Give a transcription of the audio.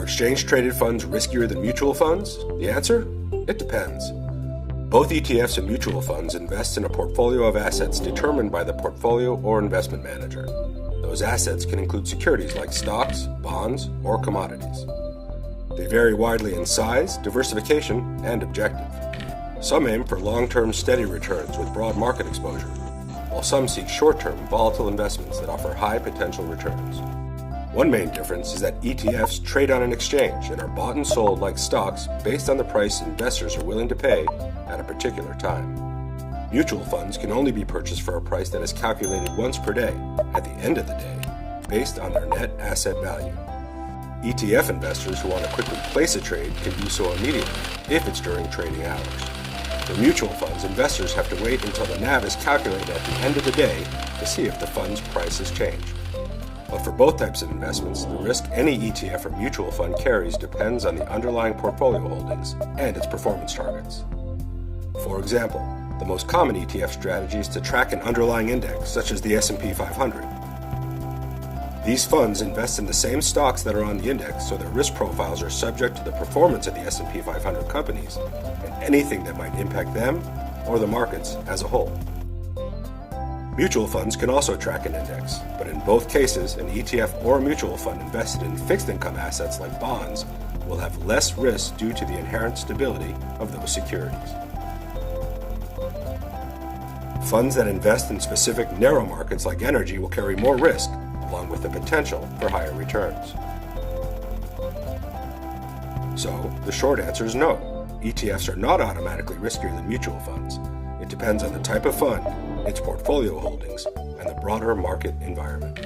Are exchange-traded funds riskier than mutual funds? The answer? It depends. Both ETFs and mutual funds invest in a portfolio of assets determined by the portfolio or investment manager. Those assets can include securities like stocks, bonds, or commodities. They vary widely in size, diversification, and objective. Some aim for long-term steady returns with broad market exposure, while some seek short-term volatile investments that offer high potential returns. One main difference is that ETFs trade on an exchange and are bought and sold like stocks based on the price investors are willing to pay at a particular time. Mutual funds can only be purchased for a price that is calculated once per day, at the end of the day, based on their net asset value. ETF investors who want to quickly place a trade can do so immediately if it's during trading hours. For mutual funds, investors have to wait until the NAV is calculated at the end of the day to see if the fund's price has changed. But for both types of investments, the risk any ETF or mutual fund carries depends on the underlying portfolio holdings and its performance targets. For example, the most common ETF strategy is to track an underlying index, such as the S&P 500. These funds invest in the same stocks that are on the index, so their risk profiles are subject to the performance of the S&P 500 companies and anything that might impact them or the markets as a whole. Mutual funds can also track an index, but in both cases, an ETF or a mutual fund invested in fixed income assets like bonds will have less risk due to the inherent stability of those securities. Funds that invest in specific narrow markets like energy will carry more risk, along with the potential for higher returns. So, the short answer is no. ETFs are not automatically riskier than mutual funds. It depends on the type of fund, its portfolio holdings, and the broader market environment.